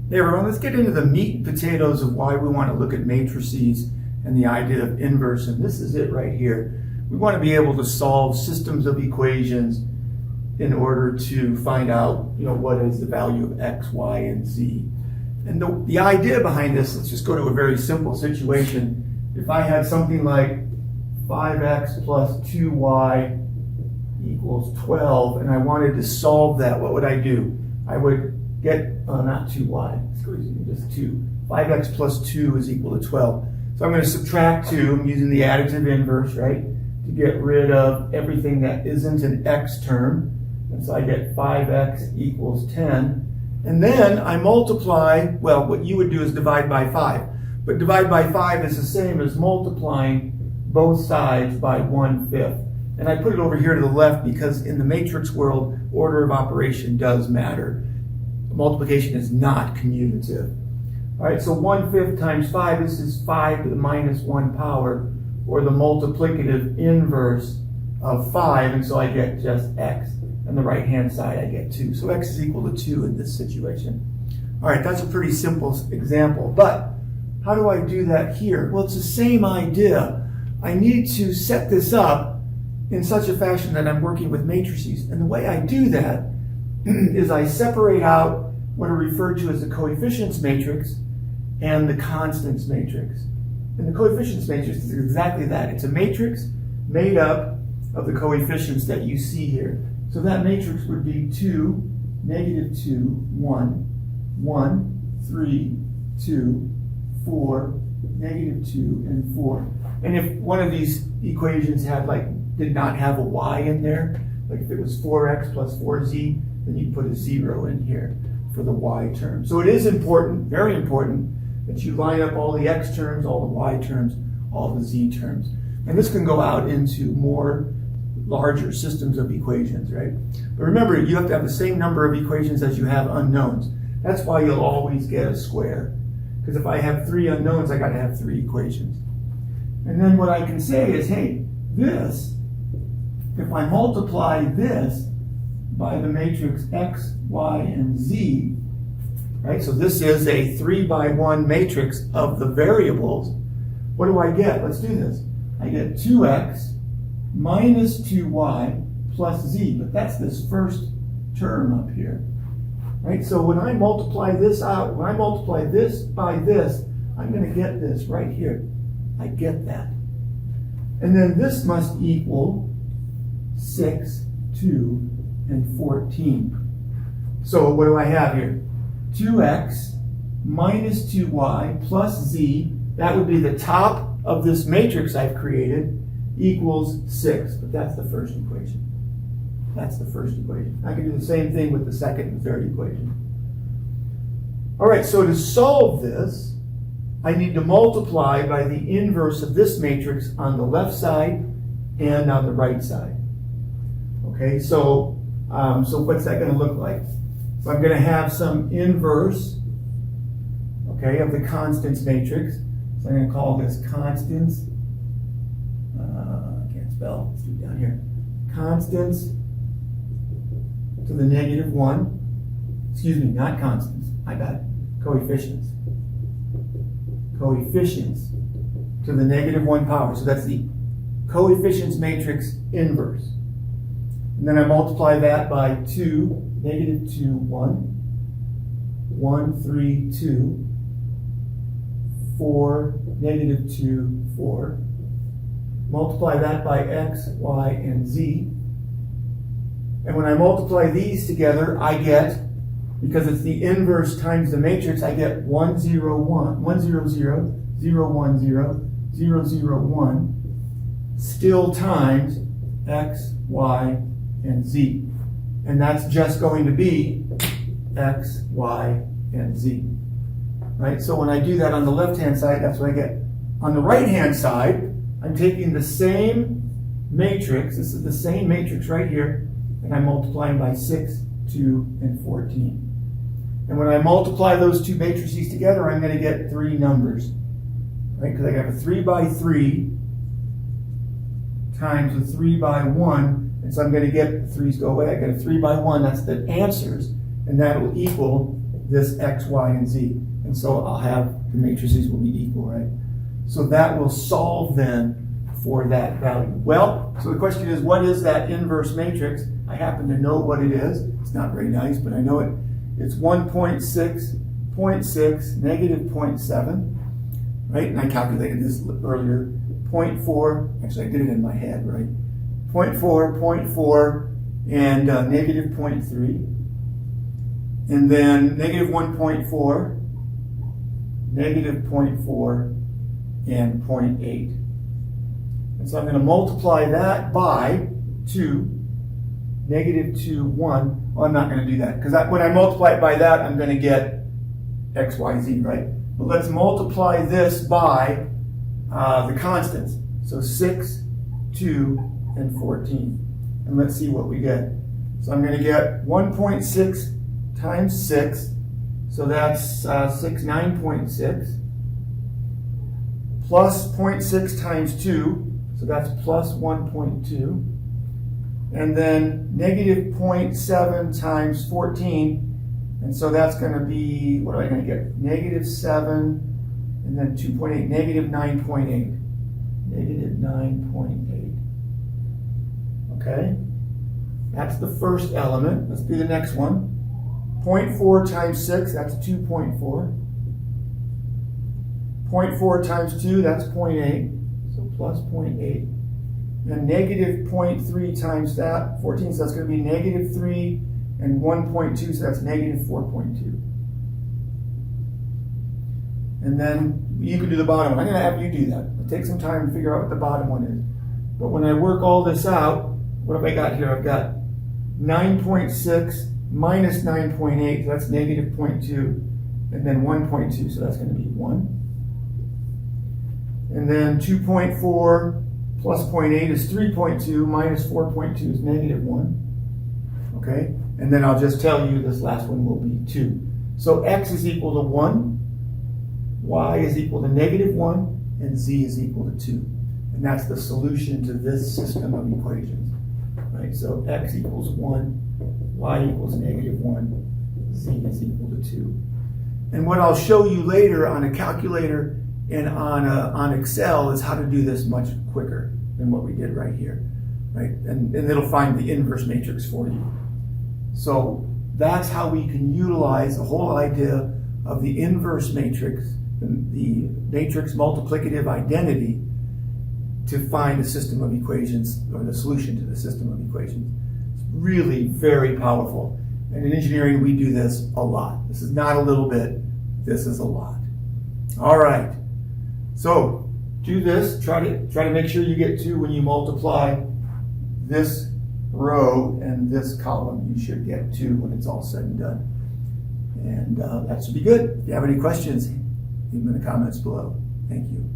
Hey everyone, let's get into the meat and potatoes of why we want to look at matrices and the idea of inverse, and this is it right here. We want to be able to solve systems of equations in order to find out, what is the value of x, y, and z. And the idea behind this, let's just go to a very simple situation. If I had something like 5x plus 2y equals 12, and I wanted to solve that, what would I do? I would get, not 2y, excuse me, just 2. 5x plus 2 is equal to 12. So I'm going to subtract 2, I'm using the additive inverse, right, to get rid of everything that isn't an x term. And so I get 5x equals 10. And then I multiply, well, what you would do is divide by 5. But divide by 5 is the same as multiplying both sides by 1/5. And I put it over here to the left because in the matrix world, order of operation does matter. Multiplication is not commutative. All right, so 1/5 times 5, this is 5 to the minus 1 power, or the multiplicative inverse of 5, and so I get just x. On the right-hand side, I get 2. So x is equal to 2 in this situation. All right, that's a pretty simple example, but how do I do that here? Well, it's the same idea. I need to set this up in such a fashion that I'm working with matrices. And the way I do that is I separate out what are referred to as the coefficients matrix and the constants matrix. And the coefficients matrix is exactly that. It's a matrix made up of the coefficients that you see here. So that matrix would be 2, -2, 1, 1, 3, 2, 4, -2, and 4. And if one of these equations did not have a y in there, like if it was 4x plus 4z, then you'd put a 0 in here for the y term. So it is important, very important, that you line up all the x terms, all the y terms, all the z terms. And this can go out into more larger systems of equations, right? But remember, you have to have the same number of equations as you have unknowns. That's why you'll always get a square. Because if I have 3 unknowns, I got to have 3 equations. And then what I can say is, hey, this, if I multiply this by the matrix x, y, and z, right? So this is a 3-by-1 matrix of the variables. What do I get? Let's do this. I get 2x minus 2y plus z, but that's this first term up here, right? So when I multiply this out, when I multiply this by this, I'm going to get this right here. I get that. And then this must equal 6, 2, and 14. So what do I have here? 2x minus 2y plus z, that would be the top of this matrix I've created, equals 6. But that's the first equation. That's the first equation. I can do the same thing with the second and third equation. All right, so to solve this, I need to multiply by the inverse of this matrix on the left side and on the right side. Okay, so what's that going to look like? So I'm going to have some inverse, okay, of the constants matrix. So I'm going to call this constants. I can't spell. Let's do it down here. Constants to the -1. Excuse me, not constants. My bad. Coefficients. Coefficients to the -1 power. So that's the coefficients matrix inverse. And then I multiply that by 2, -2, 1, 1, 3, 2, 4, -2, 4. Multiply that by x, y, and z. And when I multiply these together, I get, because it's the inverse times the matrix, I get 1, 0, 1, 1, 0, 0, 0, 1, 0, 0, 0, 1, still times x, y, and z. And that's just going to be x, y, and z. Right? So when I do that on the left-hand side, that's what I get. On the right-hand side, I'm taking the same matrix, this is the same matrix right here, and I'm multiplying by 6, 2, and 14. And when I multiply those two matrices together, I'm going to get 3 numbers. Right? Because I have a 3-by-3 times a 3-by-1, and so I'm going to get, the 3's go away, I get a 3-by-1, that's the answers, and that will equal this X, Y, and Z. And so I'll have the matrices will be equal, right? So that will solve then for that value. Well, so the question is, what is that inverse matrix? I happen to know what it is. It's not very nice, but I know it. It's 1.6, 0.6, negative 0.7, right? And I calculated this earlier. 0.4, actually I did it in my head, right? 0.4, 0.4, and negative 0.3. And then negative 1.4, negative 0.4, and 0.8. And so I'm going to multiply that by 2, negative 2, 1. Well, I'm not going to do that, because when I multiply it by that, I'm going to get x, y, z, right? But let's multiply this by the constants. So 6, 2, and 14. And let's see what we get. So I'm going to get 1.6 times 6. So that's 6, 9.6. Plus 0.6 times 2. So that's plus 1.2. And then negative 0.7 times 14. And so that's going to be, what am I going to get? Negative 7, and then 2.8, negative 9.8. Negative 9.8. Okay? That's the first element. Let's do the next one. 0.4 times 6, that's 2.4. 0.4 times 2, that's 0.8. So plus 0.8. And negative 0.3 times that, 14, so that's going to be negative 3, and 1.2, so that's negative 4.2. And then you can do the bottom one. I'm going to have you do that. It'll take some time to figure out what the bottom one is. But when I work all this out, what have I got here? I've got 9.6 minus 9.8, so that's negative 0.2, and then 1.2, so that's going to be 1. And then 2.4 plus 0.8 is 3.2, minus 4.2 is negative 1. Okay? And then I'll just tell you this last one will be 2. So x is equal to 1, y is equal to negative 1, and z is equal to 2. And that's the solution to this system of equations. Right? So x equals 1, y equals negative 1, z is equal to 2. And what I'll show you later on a calculator and on Excel is how to do this much quicker than what we did right here, right? And it'll find the inverse matrix for you. So that's how we can utilize the whole idea of the inverse matrix, the matrix multiplicative identity, to find a system of equations, or the solution to the system of equations. It's really very powerful. And in engineering, we do this a lot. This is not a little bit, this is a lot. All right. So do this, try to make sure you get 2 when you multiply this row and this column. You should get 2 when it's all said and done. And that should be good. If you have any questions, leave them in the comments below. Thank you.